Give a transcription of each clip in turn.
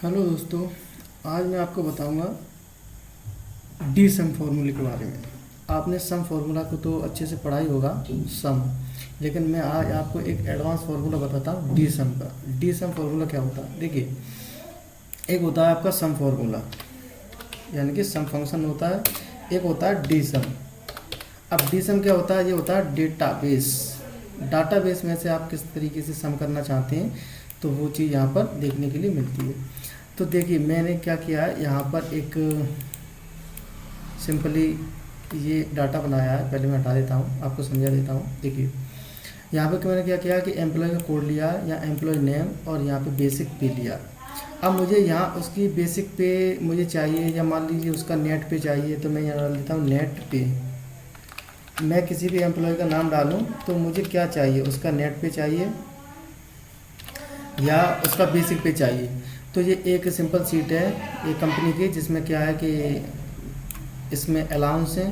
Hello दोस्तों। आज मैं आपको बताऊंगा डी सम फार्मूले के बारे में। आपने सम फार्मूला को तो अच्छे से पढ़ा ही होगा, सम। लेकिन मैं आज आपको एक एडवांस फार्मूला बताता हूँ डी सम का। डी सम फार्मूला क्या होता है? देखिए, एक होता है आपका सम फार्मूला, यानी कि सम फंक्शन होता है। एक होता है डी सम। अब डी सम क्या होता है? ये होता है डेटाबेस। डाटाबेस में से आप किस तरीके से सम करना चाहते हैं, तो वो चीज़ यहाँ पर देखने के लिए मिलती है। तो देखिए, मैंने क्या किया है, यहाँ पर एक सिंपली ये डाटा बनाया है। पहले मैं हटा देता हूँ, आपको समझा देता हूँ। देखिए, यहाँ पे मैंने क्या किया कि एम्प्लॉय का कोड लिया या एम्प्लॉय नेम, और यहाँ पे बेसिक पे लिया। अब मुझे यहाँ उसकी बेसिक पे मुझे चाहिए, या मान लीजिए उसका नेट पे चाहिए, तो मैं यहाँ डाल देता हूँ नेट पे। मैं किसी भी एम्प्लॉय का नाम डालूँ तो मुझे क्या चाहिए, उसका नेट पे चाहिए या उसका बेसिक पे चाहिए। तो ये एक सिंपल सीट है ये कंपनी की, जिसमें क्या है कि इसमें अलाउंस है,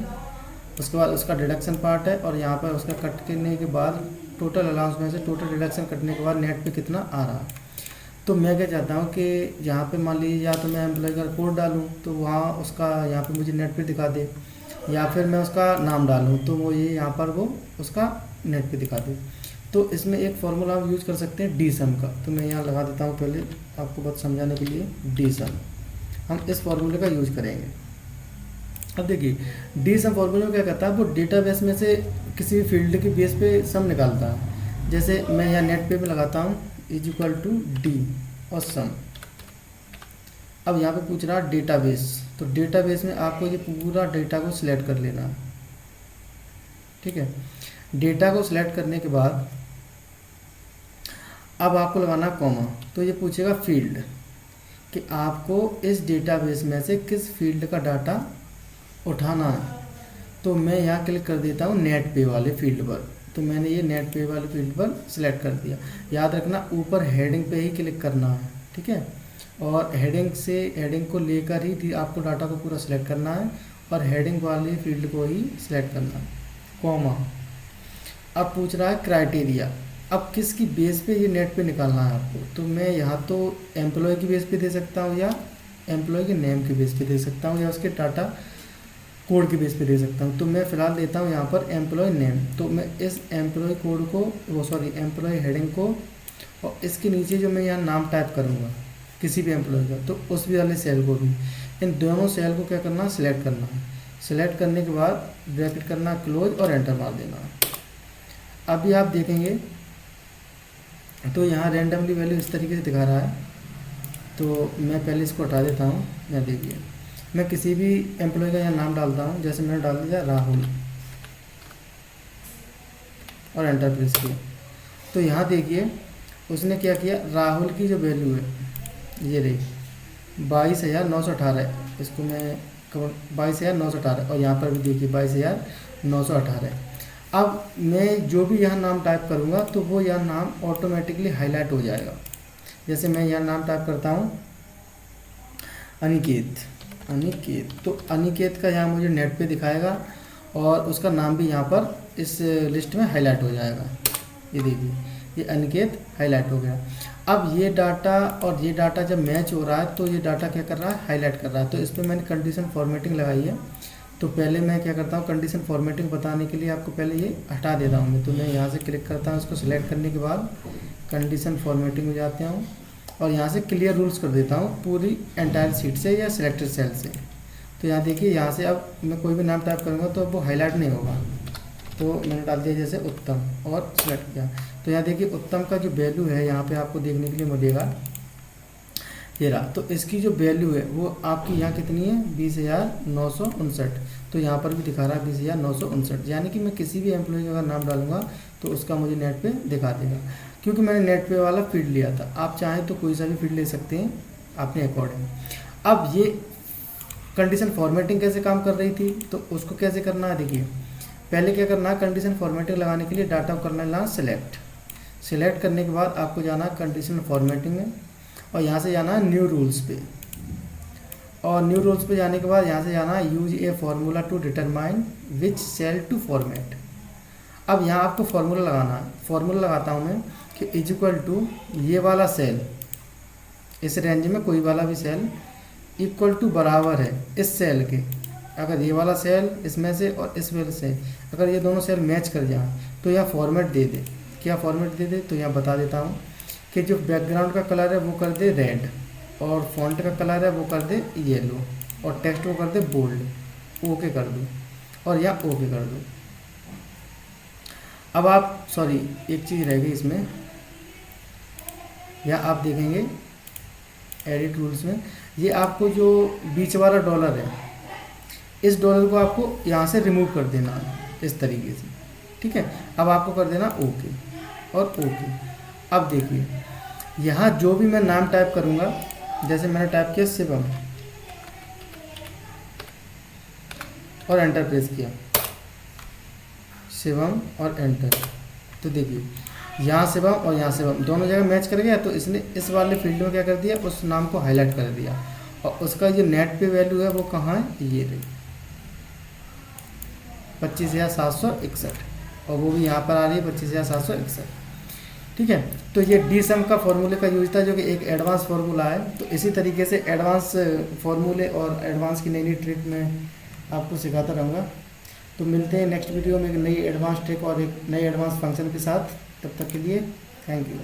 उसके बाद उसका डिडक्शन पार्ट है, और यहाँ पर उसका कट करने के बाद टोटल अलाउंस में से टोटल डिडक्शन कटने के बाद नेट पे कितना आ रहा है। तो मैं क्या चाहता हूँ कि यहाँ पे मान लीजिए या तो मैं एम्प्लॉय का कोड डालूँ तो वहाँ उसका यहाँ पे मुझे नेट पे दिखा दे, या फिर मैं उसका नाम डालूँ तो वो ये यहाँ पर वो उसका नेट पे दिखा दे। तो इसमें एक फार्मूला हम यूज़ कर सकते हैं डी सम का। तो मैं यहाँ लगा देता हूँ पहले आपको बात समझाने के लिए। डी सम हम इस फार्मूले का यूज़ करेंगे। अब देखिए, डी सम फार्मूले में क्या करता है, वो डेटाबेस में से किसी भी फील्ड के बेस पे सम निकालता है। जैसे मैं यहाँ नेट पे में लगाता हूँ इज इक्वल टू डी और सम। अब यहाँ पे पूछ रहा है डेटाबेस, तो डेटाबेस में आपको ये पूरा डेटा को सिलेक्ट कर लेना है। ठीक है, डेटा को सिलेक्ट करने के बाद अब आपको लगाना कॉमा। तो ये पूछेगा फील्ड, कि आपको इस डेटाबेस में से किस फील्ड का डाटा उठाना है। तो मैं यहाँ क्लिक कर देता हूँ नेट पे वाले फील्ड पर। तो मैंने ये नेट पे वाले फील्ड पर सिलेक्ट कर दिया। याद रखना, ऊपर हेडिंग पे ही क्लिक करना है, ठीक है। और हेडिंग को लेकर ही आपको डाटा को पूरा सिलेक्ट करना है, और हेडिंग वाले फील्ड को ही सिलेक्ट करना है, कॉमा। अब पूछ रहा है क्राइटेरिया, अब किसकी बेस पे ये नेट पे निकालना है आपको। तो मैं यहाँ तो एम्प्लॉय की बेस पे दे सकता हूँ, या एम्प्लॉय के नेम की बेस पे दे सकता हूँ, या उसके डाटा कोड की बेस पे दे सकता हूँ। तो मैं फ़िलहाल देता हूँ यहाँ पर एम्प्लॉय नेम। तो मैं इस एम्प्लॉय कोड को एम्प्लॉय हेडिंग को, और इसके नीचे जो मैं यहाँ नाम टाइप करूँगा किसी भी एम्प्लॉय का, तो उस भी वाले सेल को भी, इन दोनों सेल को क्या करना है, सिलेक्ट करना है। सिलेक्ट करने के बाद ब्रैकेट करना क्लोज और एंटर मार देना। अभी आप देखेंगे तो यहाँ रैंडमली वैल्यू इस तरीके से दिखा रहा है। तो मैं पहले इसको हटा देता हूँ। यहाँ देखिए, मैं किसी भी एम्प्लॉय का यहाँ नाम डालता हूँ। जैसे मैंने डाल दिया राहुल और एंटर प्रेस किया। तो यहाँ देखिए उसने क्या किया, राहुल की जो वैल्यू है ये रही 22,918। इसको मैं 22,918, और यहाँ पर भी देखिए 22,918। अब मैं जो भी यहाँ नाम टाइप करूँगा तो वो यहाँ नाम ऑटोमेटिकली हाईलाइट हो जाएगा। जैसे मैं यहाँ नाम टाइप करता हूँ अनिकेत। तो अनिकेत का यहाँ मुझे नेट पे दिखाएगा, और उसका नाम भी यहाँ पर इस लिस्ट में हाईलाइट हो जाएगा। ये देखिए, ये अनिकेत हाईलाइट हो गया। अब ये डाटा और ये डाटा जब मैच हो रहा है तो ये डाटा क्या कर रहा है, हाईलाइट कर रहा है। तो इस पर मैंने कंडीशन फॉर्मेटिंग लगाई है। तो पहले मैं क्या करता हूँ, कंडीशन फॉर्मेटिंग बताने के लिए आपको पहले ये हटा देता हूँ मैं। तो मैं यहाँ से क्लिक करता हूँ, इसको सिलेक्ट करने के बाद कंडीशन फॉर्मेटिंग में जाते हूँ, और यहाँ से क्लियर रूल्स कर देता हूँ पूरी एंटायर सीट से या सिलेक्टेड सेल से। तो यहाँ देखिए, यहाँ से अब मैं कोई भी नाम टाइप करूँगा तो अब वो हाईलाइट नहीं होगा। तो मैंने डाल दिया जैसे उत्तम और सिलेक्ट किया। तो यहाँ देखिए उत्तम का जो वैल्यू है यहाँ पे आपको देखने के लिए मिलेगा, ये रहा। तो इसकी जो वैल्यू है वो आपकी यहाँ कितनी है, 20,959। तो यहाँ पर भी दिखा रहा है 20,959। यानी कि मैं किसी भी एम्प्लॉय का अगर नाम डालूंगा तो उसका मुझे नेट पे दिखा देगा, क्योंकि मैंने नेट पे वाला फील्ड लिया था। आप चाहें तो कोई सा भी फील्ड ले सकते हैं अपने अकॉर्डिंग। अब ये कंडीशन फॉर्मेटिंग कैसे काम कर रही थी, तो उसको कैसे करना है, देखिए पहले क्या करना है, कंडीशन फॉर्मेटिंग लगाने के लिए डाटा को करना है सिलेक्ट करने के बाद आपको जाना है कंडीशन फॉर्मेटिंग में, और यहाँ से जाना है न्यू रूल्स पे, और न्यू रूल्स पे जाने के बाद यहाँ से जाना है use a formula to determine which cell to format. अब यहाँ आपको फार्मूला लगाना है। फार्मूला लगाता हूँ मैं कि इज इक्वल टू ये वाला सेल, इस रेंज में कोई वाला भी सेल इक्वल टू बराबर है इस सेल के, अगर ये वाला सेल इसमें से और इस वाले से अगर ये दोनों सेल मैच कर जाए तो यहाँ फॉर्मेट दे दे। क्या फॉर्मेट दे दे, तो यहाँ बता देता हूँ कि जो बैकग्राउंड का कलर है वो कर दे रेड, और फॉन्ट का कलर है वो कर दे येलो, और टेक्स्ट को कर दे बोल्ड, ओके कर दो, और यहाँ ओके कर दो। अब आप सॉरी एक चीज़ रह गई इसमें, यहाँ आप देखेंगे एडिट रूल्स में, ये आपको जो बीच वाला डॉलर है, इस डॉलर को आपको यहाँ से रिमूव कर देना है इस तरीके से, ठीक है। अब आपको कर देना ओके और ओके। अब देखिए यहाँ जो भी मैं नाम टाइप करूँगा, जैसे मैंने टाइप किया शिवम और एंटर प्रेस किया, शिवम और एंटर, तो देखिए यहाँ शिवम और यहाँ शिवम दोनों जगह मैच कर गया। तो इसने इस वाले फील्ड में क्या कर दिया, उस नाम को हाईलाइट कर दिया, और उसका जो नेट पे वैल्यू है वो कहाँ है, ये रही 25,761, और वो भी यहाँ पर आ रही है 25,761, ठीक है। तो ये डी सम का फॉर्मूले का यूज था, जो कि एक एडवांस फार्मूला है। तो इसी तरीके से एडवांस फार्मूले और एडवांस की नई नई ट्रिक में आपको सिखाता रहूँगा। तो मिलते हैं नेक्स्ट वीडियो में एक नई एडवांस ट्रिक और एक नए एडवांस फंक्शन के साथ। तब तक के लिए थैंक यू।